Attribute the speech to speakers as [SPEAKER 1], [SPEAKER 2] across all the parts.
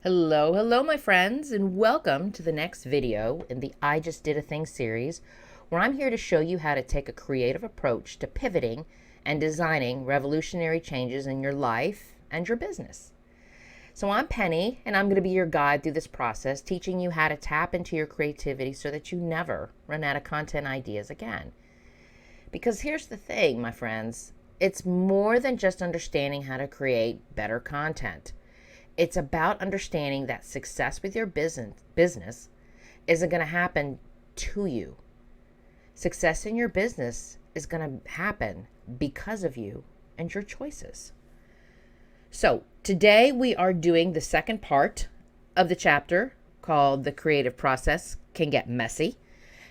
[SPEAKER 1] Hello, hello, my friends, and welcome to the next video in the I Just Did a Thing series, where I'm here to show you how to take a creative approach to pivoting and designing revolutionary changes in your life and your business. So I'm Penny, and I'm going to be your guide through this process, teaching you how to tap into your creativity so that you never run out of content ideas again. Because here's the thing, my friends, it's more than just understanding how to create better content. It's about understanding that success with your business isn't going to happen to you. Success in your business is going to happen because of you and your choices. So today we are doing the second part of the chapter called The Creative Process Can Get Messy.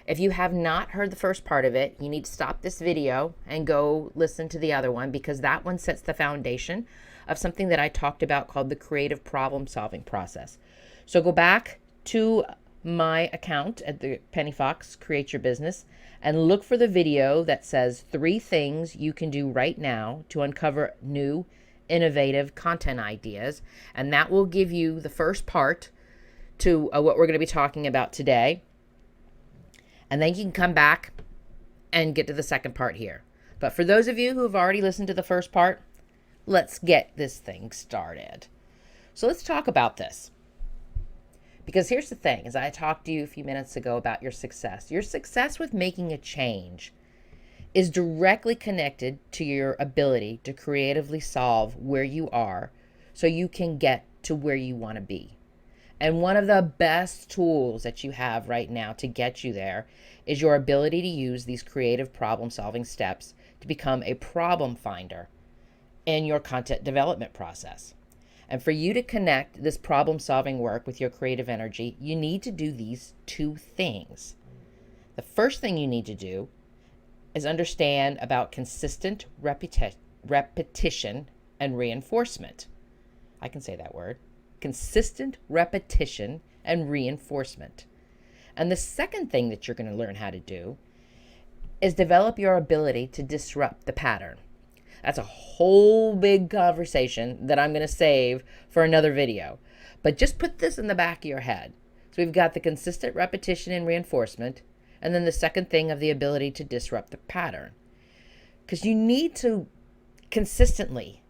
[SPEAKER 1] If you have not heard the first part of it, you need to stop this video and go listen to the other one, because that one sets the foundation of something that I talked about called the creative problem solving process. So go back to my account at the Penny Fox Create Your Business and look for the video that says 3 things you can do right now to uncover new, innovative content ideas. And that will give you the first part to what we're going to be talking about today. And then you can come back and get to the second part here. But for those of you who have already listened to the first part, let's get this thing started. So let's talk about this. Because here's the thing, as I talked to you a few minutes ago about your success with making a change is directly connected to your ability to creatively solve where you are so you can get to where you want to be. And one of the best tools that you have right now to get you there is your ability to use these creative problem-solving steps to become a problem finder in your content development process. And for you to connect this problem-solving work with your creative energy, you need to do these 2 things. The first thing you need to do is understand about consistent repetition and reinforcement. I can say that word. Consistent repetition and reinforcement. And the second thing that you're going to learn how to do is develop your ability to disrupt the pattern. That's a whole big conversation that I'm going to save for another video. But just put this in the back of your head. So we've got the consistent repetition and reinforcement, and then the second thing of the ability to disrupt the pattern. Because you need to consistently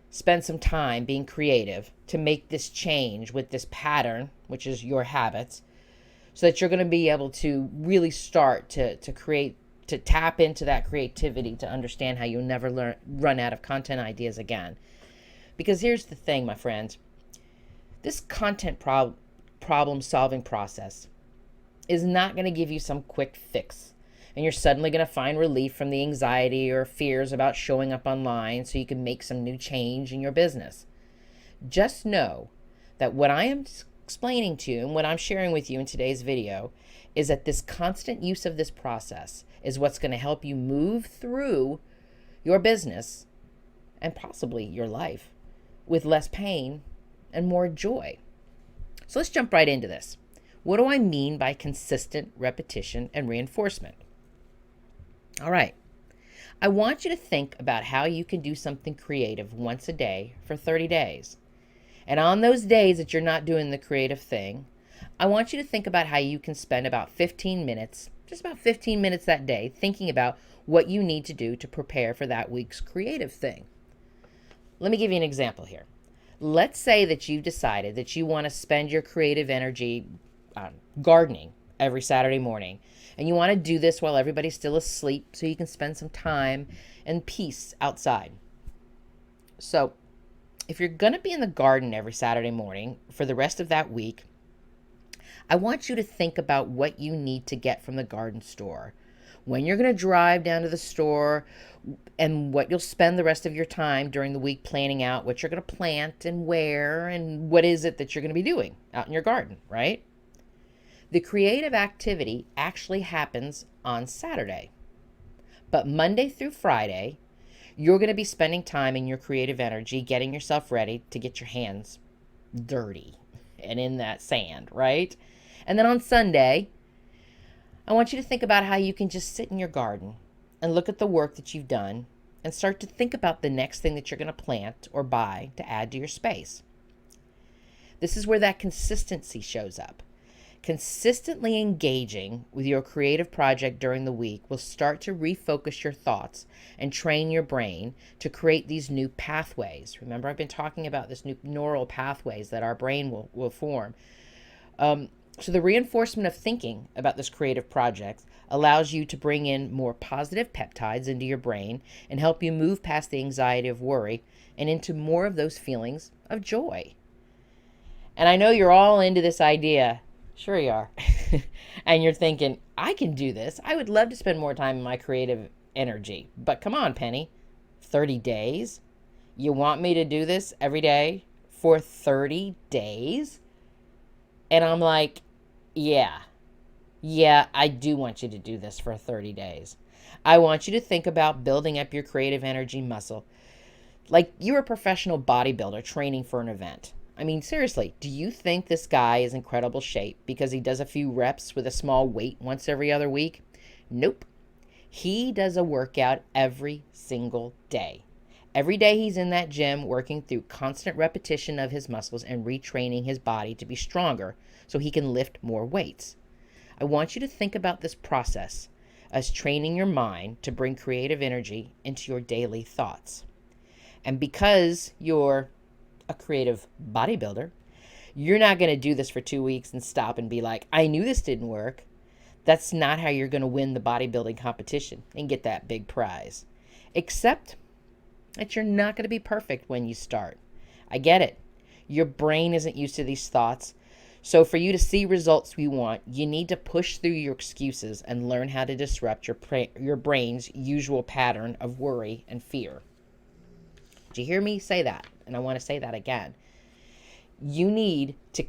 [SPEAKER 1] spend some time being creative to make this change with this pattern, which is your habits, so that you're going to be able to really start to create, to tap into that creativity, to understand how you'll never run out of content ideas again. Because here's the thing, my friends, this content problem solving process is not going to give you some quick fix and you're suddenly going to find relief from the anxiety or fears about showing up online so you can make some new change in your business. Just know that what I am explaining to you and what I'm sharing with you in today's video is that this constant use of this process is what's going to help you move through your business and possibly your life with less pain and more joy. So let's jump right into this. What do I mean by consistent repetition and reinforcement? All right. I want you to think about how you can do something creative once a day for 30 days. And on those days that you're not doing the creative thing, I want you to think about how you can spend about 15 minutes, just about 15 minutes that day, thinking about what you need to do to prepare for that week's creative thing. Let me give you an example here. Let's say that you've decided that you want to spend your creative energy gardening every Saturday morning. And you want to do this while everybody's still asleep so you can spend some time and peace outside. So if you're going to be in the garden every Saturday morning for the rest of that week, I want you to think about what you need to get from the garden store. When you're going to drive down to the store and what you'll spend the rest of your time during the week planning out what you're going to plant and where and what is it that you're going to be doing out in your garden, right? The creative activity actually happens on Saturday. But Monday through Friday, you're going to be spending time in your creative energy, getting yourself ready to get your hands dirty and in that sand, right? And then on Sunday, I want you to think about how you can just sit in your garden and look at the work that you've done and start to think about the next thing that you're going to plant or buy to add to your space. This is where that consistency shows up. Consistently engaging with your creative project during the week will start to refocus your thoughts and train your brain to create these new pathways. Remember, I've been talking about this new neural pathways that our brain will form. So the reinforcement of thinking about this creative project allows you to bring in more positive peptides into your brain and help you move past the anxiety of worry and into more of those feelings of joy. And I know you're all into this idea. Sure you are. And you're thinking, I can do this. I would love to spend more time in my creative energy. But come on, Penny. 30 days? You want me to do this every day for 30 days? And I'm like, yeah, I do want you to do this for 30 days. I want you to think about building up your creative energy muscle like you're a professional bodybuilder training for an event. I mean, seriously, do you think this guy is in incredible shape because he does a few reps with a small weight once every other week? Nope. He does a workout every single day. Every day he's in that gym working through constant repetition of his muscles and retraining his body to be stronger so he can lift more weights. I want you to think about this process as training your mind to bring creative energy into your daily thoughts. And because you're a creative bodybuilder, you're not going to do this for 2 weeks and stop and be like, I knew this didn't work. That's not how you're going to win the bodybuilding competition and get that big prize. Except that you're not going to be perfect when you start. I get it. Your brain isn't used to these thoughts. So for you to see results we want, you need to push through your excuses and learn how to disrupt your brain's usual pattern of worry and fear. Did you hear me say that? And I want to say that again. You need to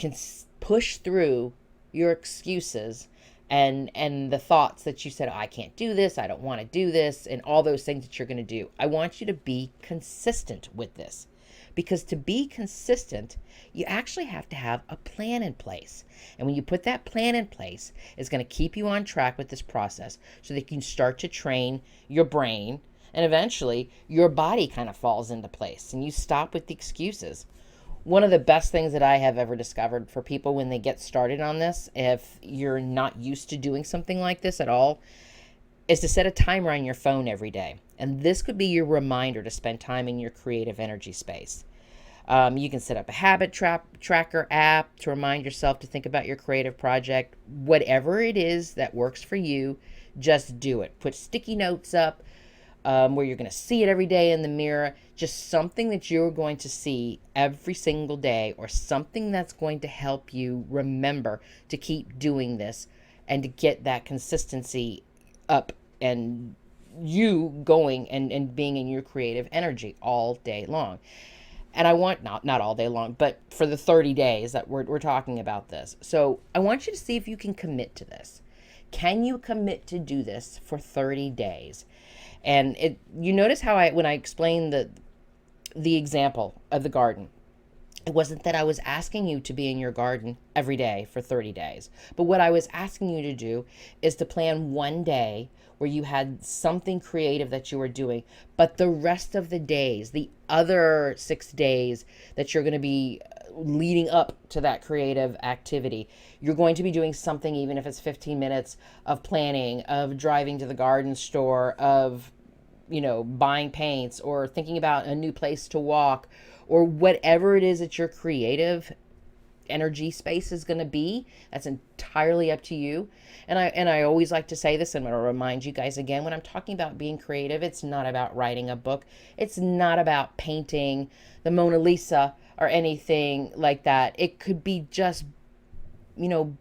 [SPEAKER 1] push through your excuses and the thoughts that you said, oh, I can't do this, I don't want to do this, and all those things that you're going to do. I want you to be consistent with this. Because to be consistent, you actually have to have a plan in place. And when you put that plan in place, it's going to keep you on track with this process so that you can start to train your brain. And eventually, your body kind of falls into place and you stop with the excuses. One of the best things that I have ever discovered for people when they get started on this, if you're not used to doing something like this at all, is to set a timer on your phone every day. And this could be your reminder to spend time in your creative energy space. You can set up a habit tracker app to remind yourself to think about your creative project. Whatever it is that works for you, just do it. Put sticky notes up. Where you're going to see it every day in the mirror, just something that you're going to see every single day, or something that's going to help you remember to keep doing this and to get that consistency up and you going and being in your creative energy all day long. And I want, not all day long, but for the 30 days that we're talking about this. So I want you to see if you can commit to this. Can you commit to do this for 30 days? And you notice how when I explained the example of the garden, it wasn't that I was asking you to be in your garden every day for 30 days. But what I was asking you to do is to plan one day where you had something creative that you were doing, but the rest of the days, the other 6 days that you're going to be leading up to that creative activity, you're going to be doing something, even if it's 15 minutes of planning, of driving to the garden store, of buying paints, or thinking about a new place to walk, or whatever it is that your creative energy space is going to be. That's entirely up to you. And I always like to say this, and I'm going to remind you guys again, when I'm talking about being creative, it's not about writing a book. It's not about painting the Mona Lisa or anything like that. It could be just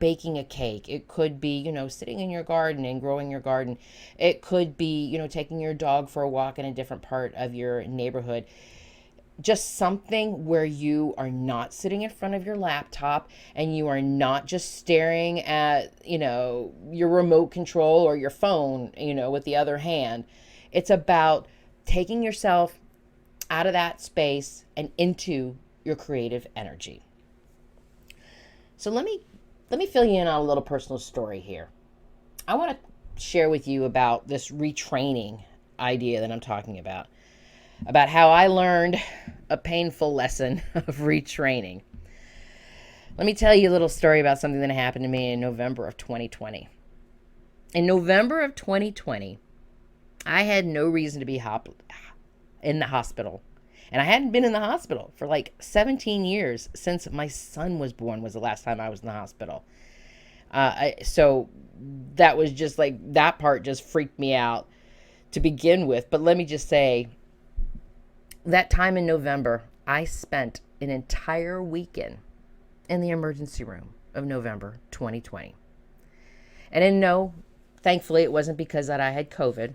[SPEAKER 1] baking a cake. It could be, sitting in your garden and growing your garden. It could be, taking your dog for a walk in a different part of your neighborhood. Just something where you are not sitting in front of your laptop and you are not just staring at, your remote control or your phone, with the other hand. It's about taking yourself out of that space and into your creative energy. So let me fill you in on a little personal story here. I want to share with you about this retraining idea that I'm talking about how I learned a painful lesson of retraining. Let me tell you a little story about something that happened to me in November of 2020. In November of 2020, I had no reason to be in the hospital. And I hadn't been in the hospital for like 17 years. Since my son was born was the last time I was in the hospital. So that was just like, that part just freaked me out to begin with. But let me just say, that time in November, I spent an entire weekend in the emergency room of November 2020. And no, thankfully, it wasn't because that I had COVID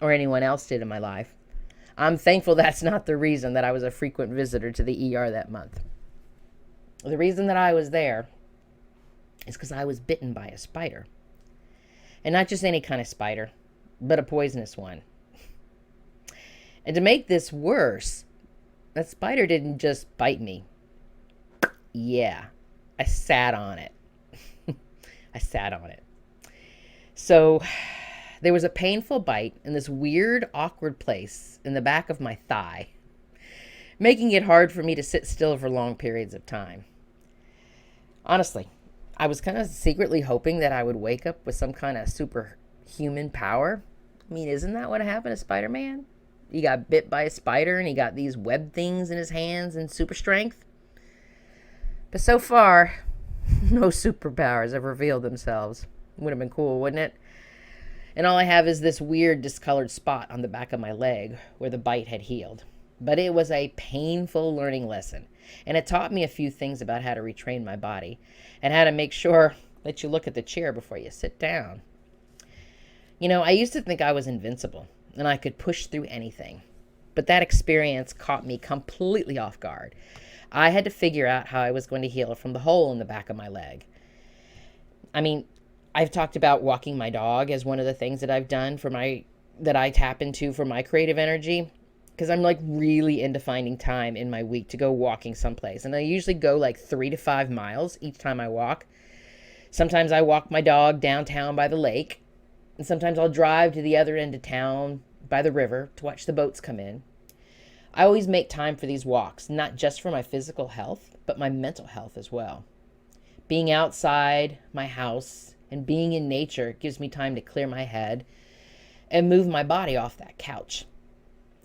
[SPEAKER 1] or anyone else did in my life. I'm thankful that's not the reason that I was a frequent visitor to the ER that month. The reason that I was there is because I was bitten by a spider. And not just any kind of spider, but a poisonous one. And to make this worse, that spider didn't just bite me. Yeah, I sat on it. I sat on it. So there was a painful bite in this weird, awkward place in the back of my thigh, making it hard for me to sit still for long periods of time. Honestly, I was kind of secretly hoping that I would wake up with some kind of superhuman power. I mean, isn't that what happened to Spider-Man? He got bit by a spider and he got these web things in his hands and super strength. But so far, no superpowers have revealed themselves. Would have been cool, wouldn't it? And all I have is this weird discolored spot on the back of my leg where the bite had healed. But it was a painful learning lesson. And it taught me a few things about how to retrain my body and how to make sure that you look at the chair before you sit down. You know, I used to think I was invincible and I could push through anything. But that experience caught me completely off guard. I had to figure out how I was going to heal from the hole in the back of my leg. I mean, I've talked about walking my dog as one of the things that I've done that I tap into for my creative energy. Because I'm like really into finding time in my week to go walking someplace. And I usually go like 3 to 5 miles each time I walk. Sometimes I walk my dog downtown by the lake. And sometimes I'll drive to the other end of town by the river to watch the boats come in. I always make time for these walks, not just for my physical health, but my mental health as well. Being outside my house and being in nature gives me time to clear my head and move my body off that couch.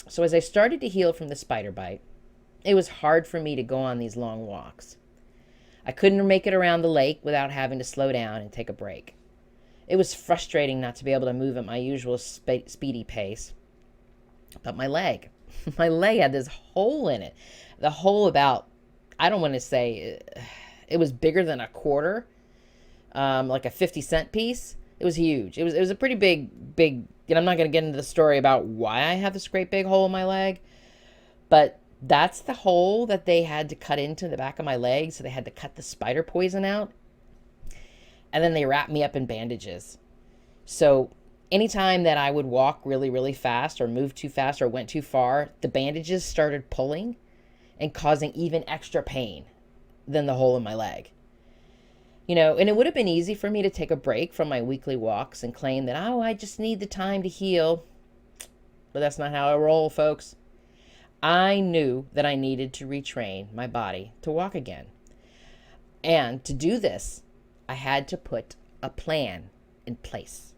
[SPEAKER 1] So as I started to heal from the spider bite, it was hard for me to go on these long walks. I couldn't make it around the lake without having to slow down and take a break. It was frustrating not to be able to move at my usual speedy pace. But my leg had this hole in it. The hole about, I don't want to say, it was bigger than a quarter, like a 50-cent piece. It was huge. It was a pretty big, and I'm not going to get into the story about why I have this great big hole in my leg, but that's the hole that they had to cut into the back of my leg. So they had to cut the spider poison out. And then they wrapped me up in bandages. So anytime that I would walk really, really fast or move too fast or went too far, the bandages started pulling and causing even extra pain than the hole in my leg. You know, and it would have been easy for me to take a break from my weekly walks and claim that, oh, I just need the time to heal. But that's not how I roll, folks. I knew that I needed to retrain my body to walk again. And to do this, I had to put a plan in place.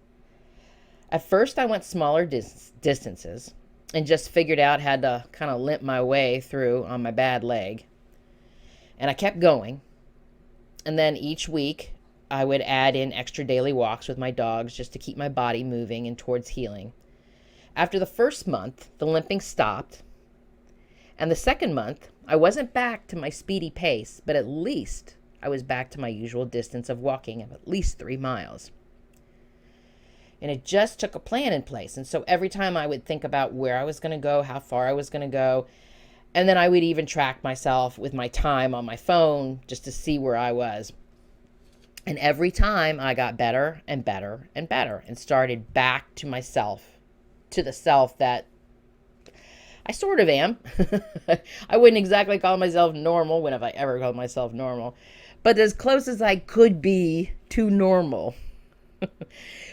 [SPEAKER 1] At first, I went smaller distances and just figured out how to kind of limp my way through on my bad leg. And I kept going. And then each week, I would add in extra daily walks with my dogs just to keep my body moving and towards healing. After the first month, the limping stopped. And the second month, I wasn't back to my speedy pace, but at least I was back to my usual distance of walking of at least 3 miles. And it just took a plan in place. And so every time I would think about where I was going to go, how far I was going to go, and then I would even track myself with my time on my phone just to see where I was. And every time I got better and better and better and started back to myself, to the self that I sort of am. I wouldn't exactly call myself normal. When have I ever called myself normal? But as close as I could be to normal.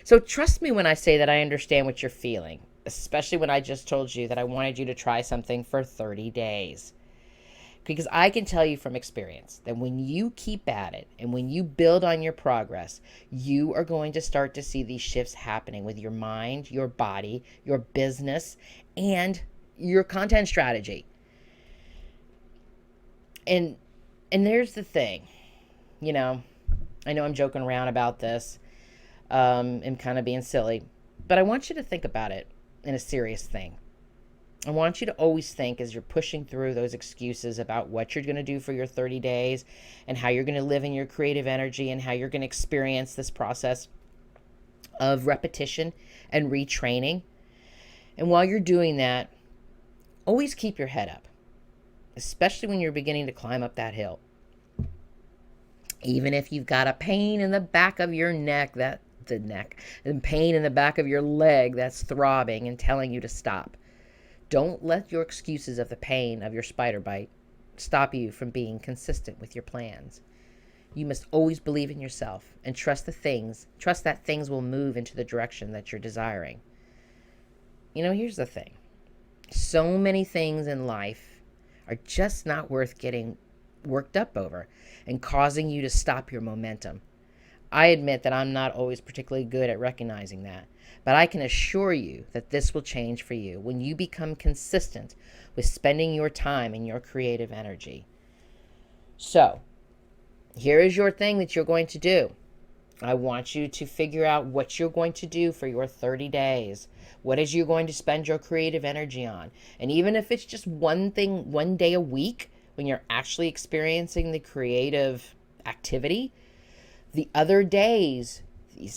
[SPEAKER 1] So trust me when I say that I understand what you're feeling, especially when I just told you that I wanted you to try something for 30 days. Because I can tell you from experience that when you keep at it and when you build on your progress, you are going to start to see these shifts happening with your mind, your body, your business, and your content strategy. And there's the thing, I know I'm joking around about this, and kind of being silly, but I want you to think about it in a serious thing. I want you to always think, as you're pushing through those excuses about what you're going to do for your 30 days and how you're going to live in your creative energy and how you're going to experience this process of repetition and retraining. And while you're doing that, always keep your head up, especially when you're beginning to climb up that hill. Even if you've got a pain in the back of your neck, and pain in the back of your leg that's throbbing and telling you to stop. Don't let your excuses of the pain of your spider bite stop you from being consistent with your plans. You must always believe in yourself and trust that things will move into the direction that you're desiring. Here's the thing. So many things in life are just not worth getting worked up over and causing you to stop your momentum. I admit that I'm not always particularly good at recognizing that, but I can assure you that this will change for you when you become consistent with spending your time in your creative energy. So, here is your thing that you're going to do. I want you to figure out what you're going to do for your 30 days. What is you going to spend your creative energy on? And even if it's just one day a week, when you're actually experiencing the creative activity, the other days,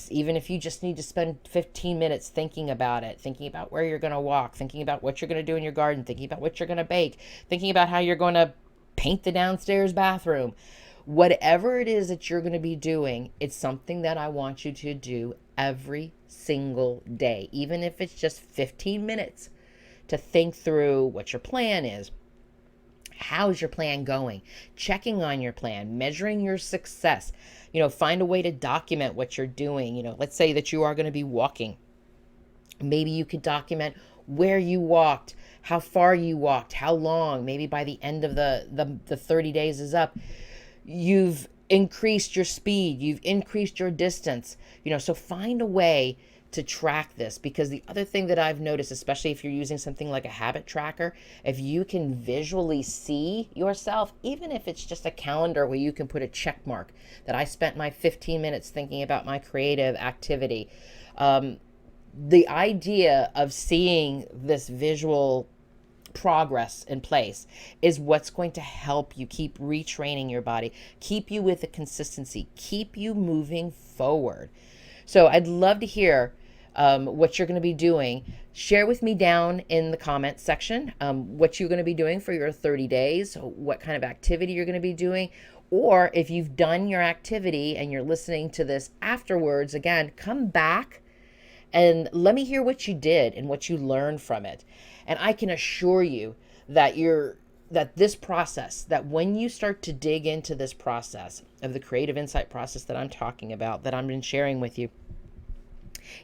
[SPEAKER 1] even if you just need to spend 15 minutes thinking about it, thinking about where you're going to walk, thinking about what you're going to do in your garden, thinking about what you're going to bake, thinking about how you're going to paint the downstairs bathroom, whatever it is that you're going to be doing, it's something that I want you to do every single day, even if it's just 15 minutes to think through what your plan is. How's your plan going? Checking on your plan, measuring your success. Find a way to document what you're doing. Let's say that you are going to be walking. Maybe you could document where you walked, how far you walked, how long. Maybe by the end of the 30 days is up, you've increased your speed, you've increased your distance. So find a way to track this, because the other thing that I've noticed, especially if you're using something like a habit tracker, if you can visually see yourself, even if it's just a calendar where you can put a check mark that I spent my 15 minutes thinking about my creative activity. The idea of seeing this visual progress in place is what's going to help you keep retraining your body, keep you with the consistency, keep you moving forward. So I'd love to hear what you're going to be doing. Share with me down in the comments section what you're going to be doing for your 30 days, what kind of activity you're going to be doing, or if you've done your activity and you're listening to this afterwards, again, come back and let me hear what you did and what you learned from it. And I can assure you that this process, that when you start to dig into this process of the creative insight process that I'm talking about, that I've been sharing with you,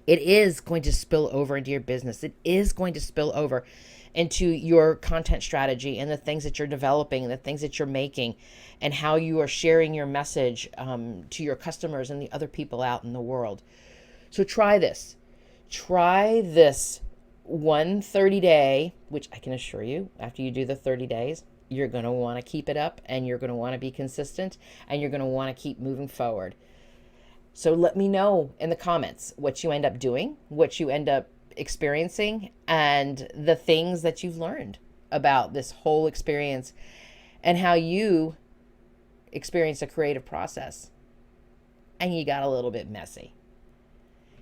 [SPEAKER 1] it is going to spill over into your business. It is going to spill over into your content strategy and the things that you're developing and the things that you're making and how you are sharing your message to your customers and the other people out in the world. So try this. Try this 30 day, which I can assure you, after you do the 30 days, you're going to want to keep it up and you're going to want to be consistent and you're going to want to keep moving forward. So let me know in the comments what you end up doing, what you end up experiencing, and the things that you've learned about this whole experience and how you experienced a creative process and you got a little bit messy.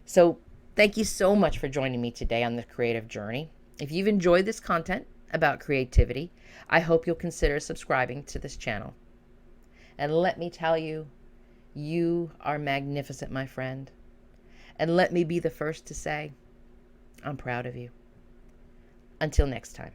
[SPEAKER 1] So thank you so much for joining me today on the creative journey. If you've enjoyed this content about creativity, I hope you'll consider subscribing to this channel. And let me tell you, you are magnificent, my friend. And let me be the first to say, I'm proud of you. Until next time.